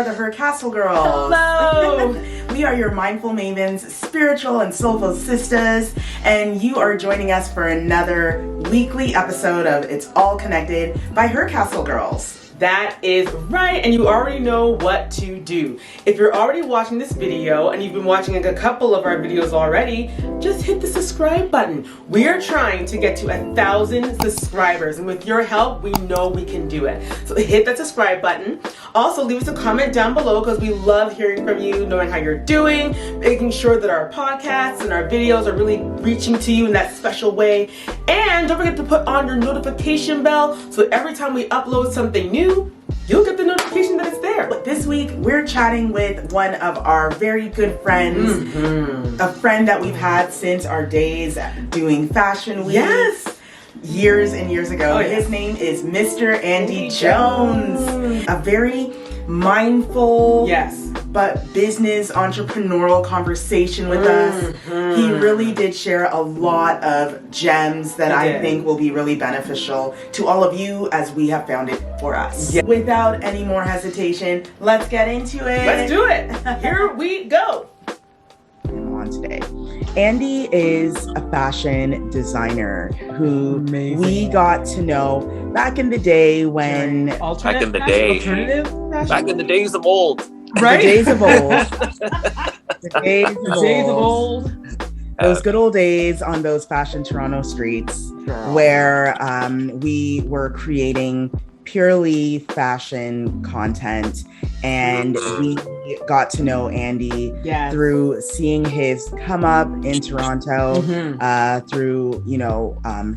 are the HercastleGirls. Hello! We are your mindful mavens, spiritual and soulful sisters, and you are joining us for another weekly episode of It's All Connected by HercastleGirls. That is right, and you already know what to do. If you're already watching this video and you've been watching a couple of our videos already, just hit the subscribe button. We are trying to get to 1,000 subscribers, and with your help, we know we can do it. So hit that subscribe button. Also, leave us a comment down below because we love hearing from you, knowing how you're doing, making sure that our podcasts and our videos are really reaching to you in that special way. And don't forget to put on your notification bell so every time we upload something new, you'll get the notification that it's there. But this week, we're chatting with one of our very good friends, a friend that we've had since our days doing Fashion Week. Yes! Years and years ago. Oh, yeah. His name is Mr. Andy Jones. A very mindful, but business entrepreneurial conversation with us. He really did share a lot of gems that I think will be really beneficial to all of you as we have found it for us. Yeah. Without any more hesitation, let's get into it. Let's do it. Here we go. On today. Andy is a fashion designer who we got to know back in the day when... Back in the days of old. Right? The days of old. The days of old. Those good old days on those fashion Toronto streets where we were creating purely fashion content, and we got to know Andy through seeing his come up in Toronto, through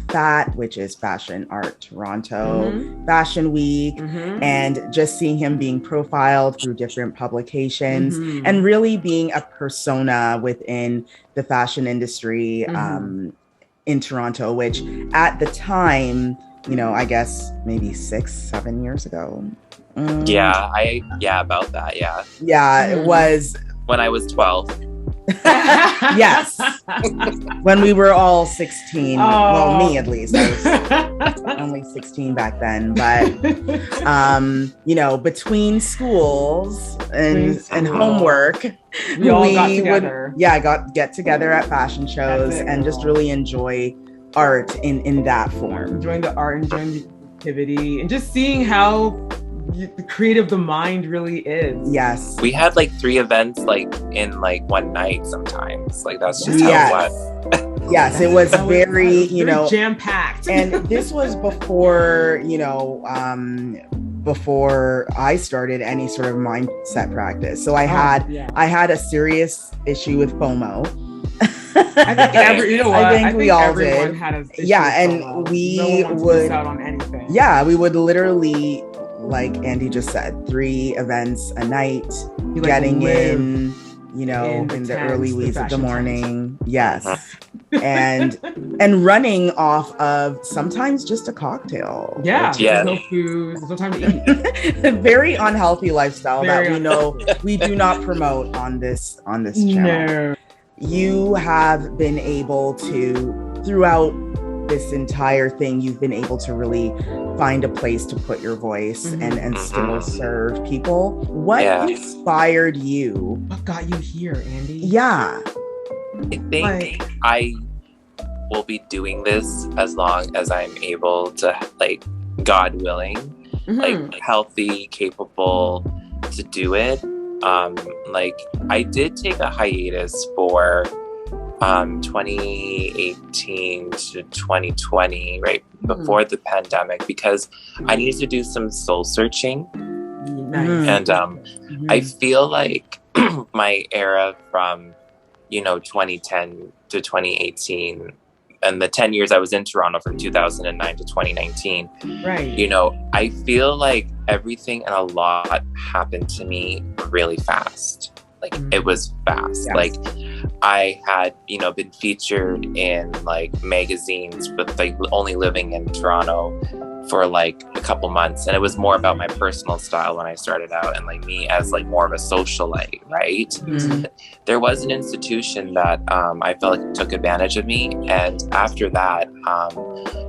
FAT, which is Fashion Art Toronto, Fashion Week, and just seeing him being profiled through different publications, and really being a persona within the fashion industry in Toronto, which at the time, I guess maybe 6-7 years ago. About that. Yeah, it was when I was 12. Yes. When we were all 16. Well, me at least. I was only 16 back then. But, between schools and homework, we all got together. would get together at fashion shows and just really enjoy art in that form. Enjoying the art, enjoying the activity, and just seeing how creative the mind really is. Yes. We had 3 events in one night sometimes. That's just how it was. Yes, it was very, jam-packed. And this was before, before I started any sort of mindset practice. So I had a serious issue with FOMO. I think we all everyone did. Had an issue and we would miss out on anything. Yeah, we would literally, like Andy just said, 3 events a night, getting in the early weeks of the morning. Yes. and running off of sometimes just a cocktail. Yeah. There's no food, there's no time to eat. Very unhealthy lifestyle that we know we do not promote on this channel. No. You have been able to, throughout this entire thing, you've been able to really find a place to put your voice and still serve people. What inspired you? What got you here, Andy? Yeah. I think I will be doing this as long as I'm able to, God willing, healthy, capable to do it. I did take a hiatus for 2018 to 2020, right before the pandemic, because I needed to do some soul searching. And I feel like my era from 2010 to 2018, and the 10 years I was in Toronto from 2009 to 2019, I feel like everything and a lot happened to me really fast. It was fast. Yes. I had, been featured in magazines, but only living in Toronto for a couple months. And it was more about my personal style when I started out, and me as more of a socialite, right? There was an institution that I felt took advantage of me. And after that,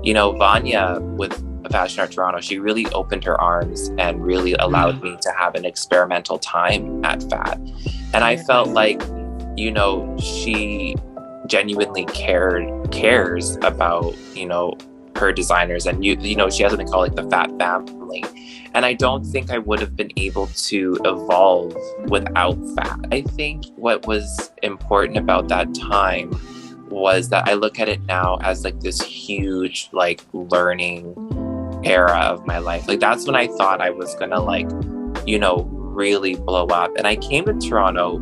Vanya with Fashion Art Toronto, she really opened her arms and really allowed me to have an experimental time at FAT. And I felt like, you know, she genuinely cares about, you know, her designers, and you know, she has something called like the FAT family. And I don't think I would have been able to evolve without FAT. I think what was important about that time was that I look at it now as like this huge like learning era of my life. Like that's when I thought I was gonna like, you know, really blow up. And I came to Toronto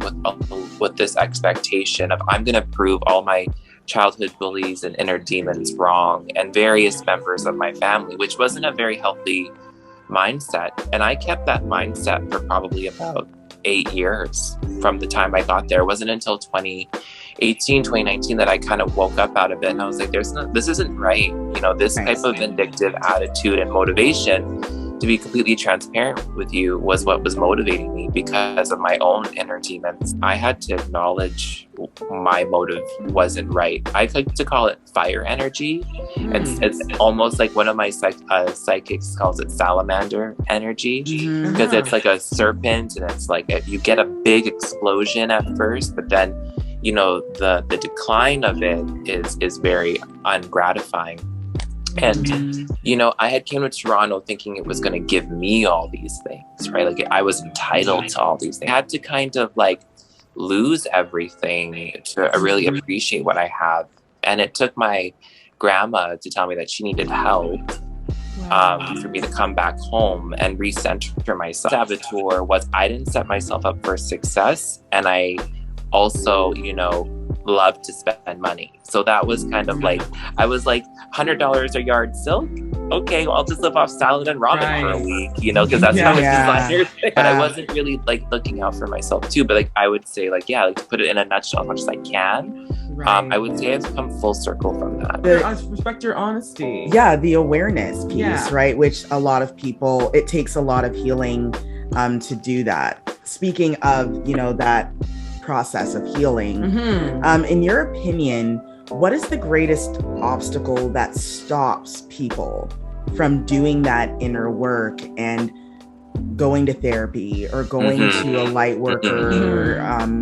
with this expectation of I'm gonna prove all my childhood bullies and inner demons wrong, and various members of my family, which wasn't a very healthy mindset. And I kept that mindset for probably about 8 years from the time I got there. It wasn't until 2019 that I kind of woke up out of it, and I was like, this isn't right. You know, this type of vindictive attitude and motivation, to be completely transparent with you, was what was motivating me because of my own inner demons. I had to acknowledge my motive wasn't right. I like to call it fire energy. It's almost like one of my psychics calls it salamander energy, because it's like a serpent, and it's like you get a big explosion at first, but then, you know, the decline of it is very ungratifying. And, you know, I had came to Toronto thinking it was going to give me all these things, right? Like I was entitled to all these things. I had to kind of like lose everything to really appreciate what I have. And it took my grandma to tell me that she needed help for me to come back home and recenter myself. Saboteur was I didn't set myself up for success. And I also, you know, love to spend money. So that was kind of like, I was like, $100 a yard silk? Okay, well, I'll just live off salad and ramen for a week, you know, because that's how it's designed. But I wasn't really like looking out for myself too. But like, I would say like, yeah, like to put it in a nutshell as much as I can. I would say I've come full circle from that. I respect your honesty. Yeah, the awareness piece, right? Which a lot of people, it takes a lot of healing to do that. Speaking of, you know, that process of healing, in your opinion, what is the greatest obstacle that stops people from doing that inner work and going to therapy or going to a light worker or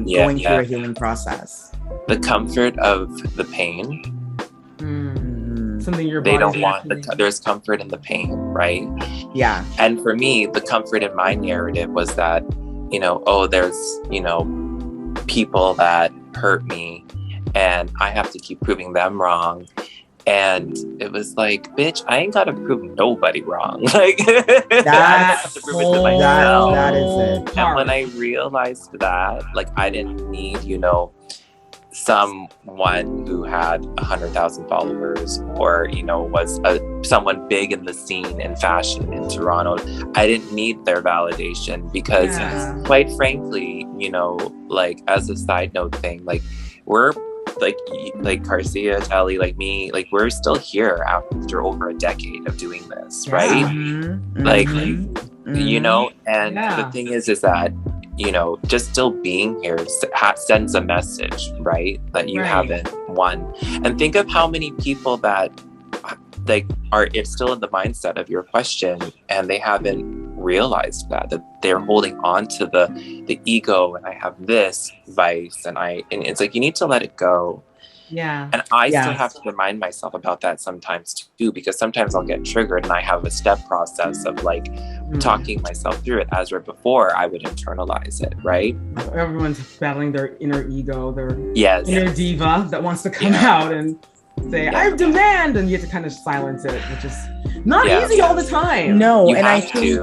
going through a healing process? The comfort of the pain. Something your they don't want. There's comfort in the pain, right? Yeah. And for me, the comfort in my narrative was that, you know, oh, there's, you know, people that hurt me and I have to keep proving them wrong. And it was like, bitch, I ain't gotta prove nobody wrong. Like that is it. And when I realized that, like, I didn't need, you know, someone who had 100,000 followers or, you know, was someone big in the scene in fashion in Toronto. I didn't need their validation because quite frankly, you know, like as a side note thing, like we're like Carcia, Telly, like me, like we're still here after over a decade of doing this, right? Like, you know, and the thing is that, you know, just still being here sends a message, right? That you haven't won. And think of how many people that like it's still in the mindset of your question and they haven't realized that they're holding on to the ego and I have this vice and it's like, you need to let it go. And I still have to remind myself about that sometimes too, because sometimes I'll get triggered and I have a step process of like talking myself through it, as where before I would internalize it, right? Everyone's battling their inner ego, their inner diva that wants to come out and say, I demand, and you have to kind of silence it, which is not easy all the time. No, you and have I think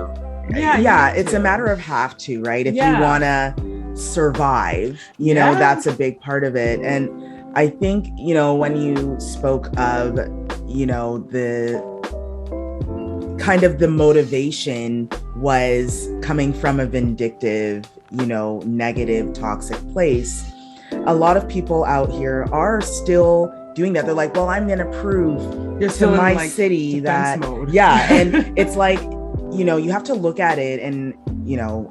it's a matter of have to, right? If you want to survive, you know, that's a big part of it. And I think, you know, when you spoke of, you know, the kind of the motivation was coming from a vindictive, you know, negative, toxic place, a lot of people out here are still doing that. They're like, well, I'm going to prove to my city that, and it's like, you know, you have to look at it and, you know,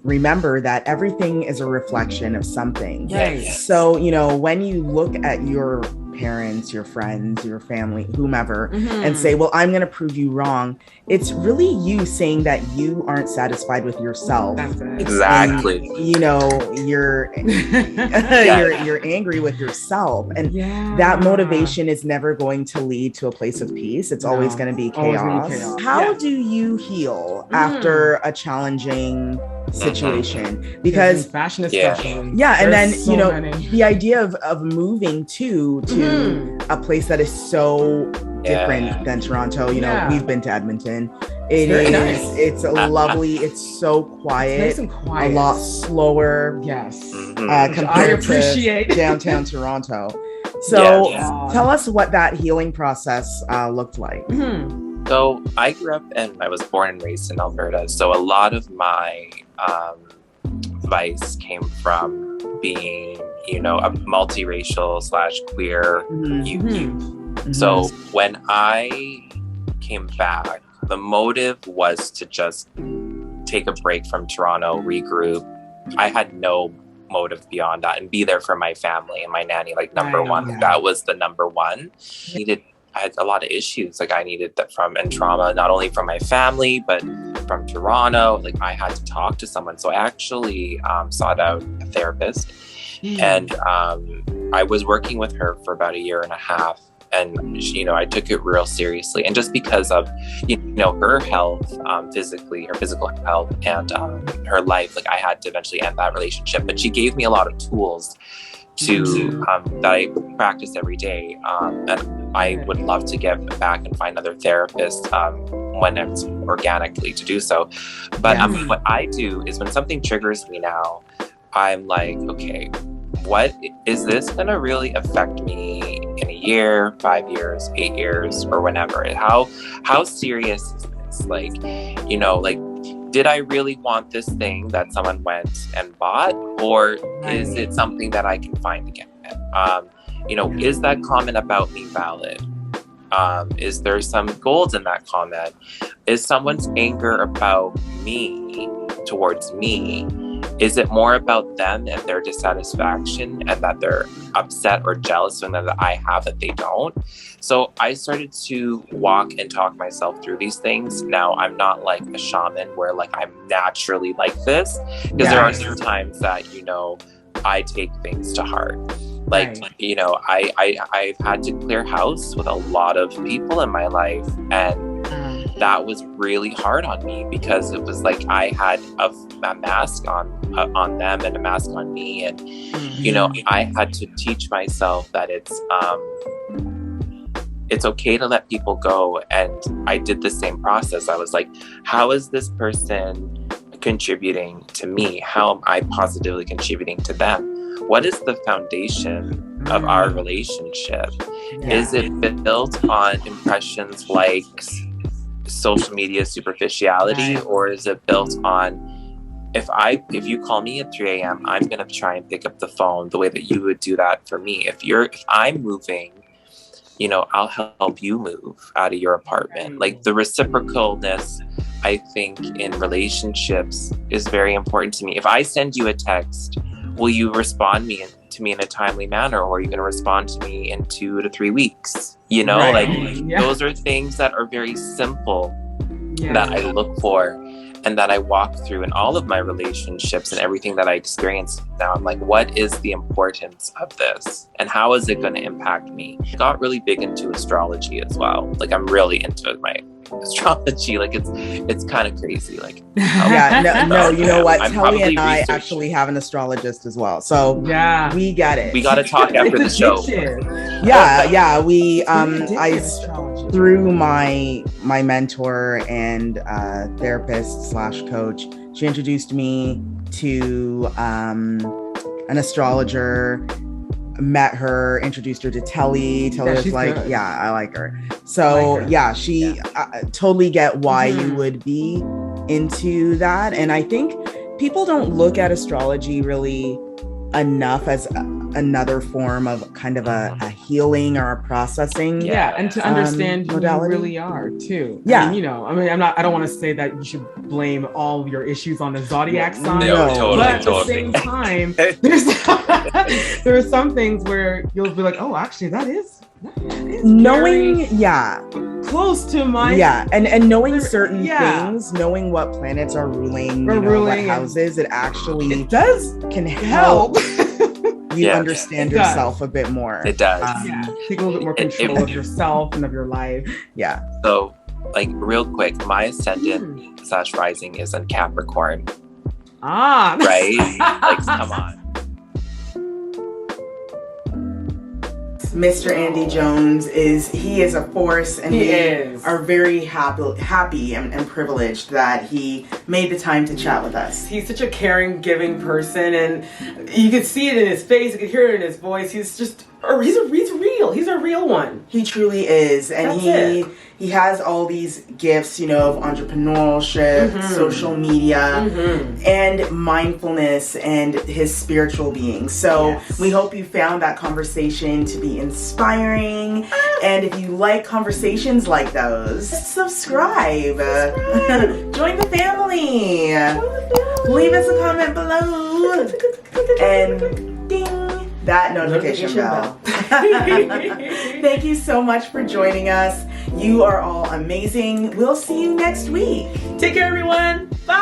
remember that everything is a reflection of something. So, you know, when you look at your parents, your friends, your family, whomever, and say, well, I'm going to prove you wrong. It's really you saying that you aren't satisfied with yourself. Exactly. And, you know, you're you're angry with yourself. And that motivation is never going to lead to a place of peace. It's always going to be chaos. How do you heal after a challenging situation? Because fashion especially. And then you know the idea of moving to a place that is so different than Toronto. You know, we've been to Edmonton. It's lovely. It's so quiet. It's nice and quiet. A lot slower. Compared to downtown Toronto. So tell us what that healing process looked like. So I grew up and I was born and raised in Alberta. So a lot of my vice came from being, you know, a multiracial / queer youth. So when I came back, the motive was to just take a break from Toronto, regroup. I had no motive beyond that, and be there for my family and my nanny, like number one. That was the number one. I had a lot of issues. Like I needed that and trauma, not only from my family, but from Toronto. Like I had to talk to someone. So I actually sought out a therapist, and I was working with her for about 1.5 years. And, you know, I took it real seriously. And just because of, you know, her health, physically, her physical health and her life, like I had to eventually end that relationship. But she gave me a lot of tools to that I practice every day. And I would love to get back and find other therapists when it's organically to do so. But what I do is when something triggers me now, I'm like, okay, what is this going to really affect me in 1 year, 5 years, 8 years, or whenever? How serious is this? Like, you know, like, did I really want this thing that someone went and bought, or is it something that I can find again? You know, is that comment about me valid? Is there some gold in that comment? Is someone's anger about me towards me? Is it more about them and their dissatisfaction and that they're upset or jealous and that I have that they don't? So I started to walk and talk myself through these things. Now I'm not like a shaman where like I'm naturally like this, because there are some times that, you know, I take things to heart. Like, you know, I've had to clear house with a lot of people in my life, and that was really hard on me because it was like I had a mask on them and a mask on me, and you know, I had to teach myself that it's okay to let people go. And I did the same process. I was like, how is this person contributing to me? How am I positively contributing to them? What is the foundation of our relationship? Is it built on impressions, likes, social media superficiality, or is it built on if you call me at 3 a.m., I'm gonna try and pick up the phone the way that you would do that for me. If I'm moving, you know, I'll help you move out of your apartment. Like the reciprocalness, I think, in relationships is very important to me. If I send you a text, will you respond to me in a timely manner, or are you going to respond to me in 2 to 3 weeks? You know, those are things that are very simple that I look for and that I walk through in all of my relationships and everything that I experience now. I'm like, what is the importance of this? And how is it going to impact me? I got really big into astrology as well. Like I'm really into my astrology. Like it's kind of crazy. Like you know what? Telly and I actually have an astrologist as well. So we get it. We got to talk after the show. Through my mentor and therapist / coach, she introduced me to an astrologer, met her, introduced her to Telly. Telly was like, good. I like her. So she totally get why you would be into that. And I think people don't look at astrology really enough as another form of kind of a healing or a processing. Yeah, and to understand who you really are too. Yeah, I don't want to say that you should blame all your issues on the zodiac sign. No, totally, but at the same time, there are some things where you'll be like, oh, actually, that is knowing, close to my and knowing certain things, knowing what planets are ruling, what houses, it actually can help you understand yourself a bit more. It does. Take a little bit more control of yourself and of your life. Yeah. So, like, real quick, my ascendant / rising is in Capricorn. Right? Like, come on. Mr. Andy Jones is a force, and we are very happy and privileged that he made the time to chat with us. He's such a caring, giving person, and you could see it in his face, you could hear it in his voice. He's real. He's a real one. He truly is, and he has all these gifts, of entrepreneurship, social media, and mindfulness, and his spiritual being. So we hope you found that conversation to be inspiring. And if you like conversations like those, subscribe. Join the family. Leave us a comment below. And ding. That notification bell. Thank you so much for joining us. You are all amazing. We'll see you next week. Take care, everyone. Bye.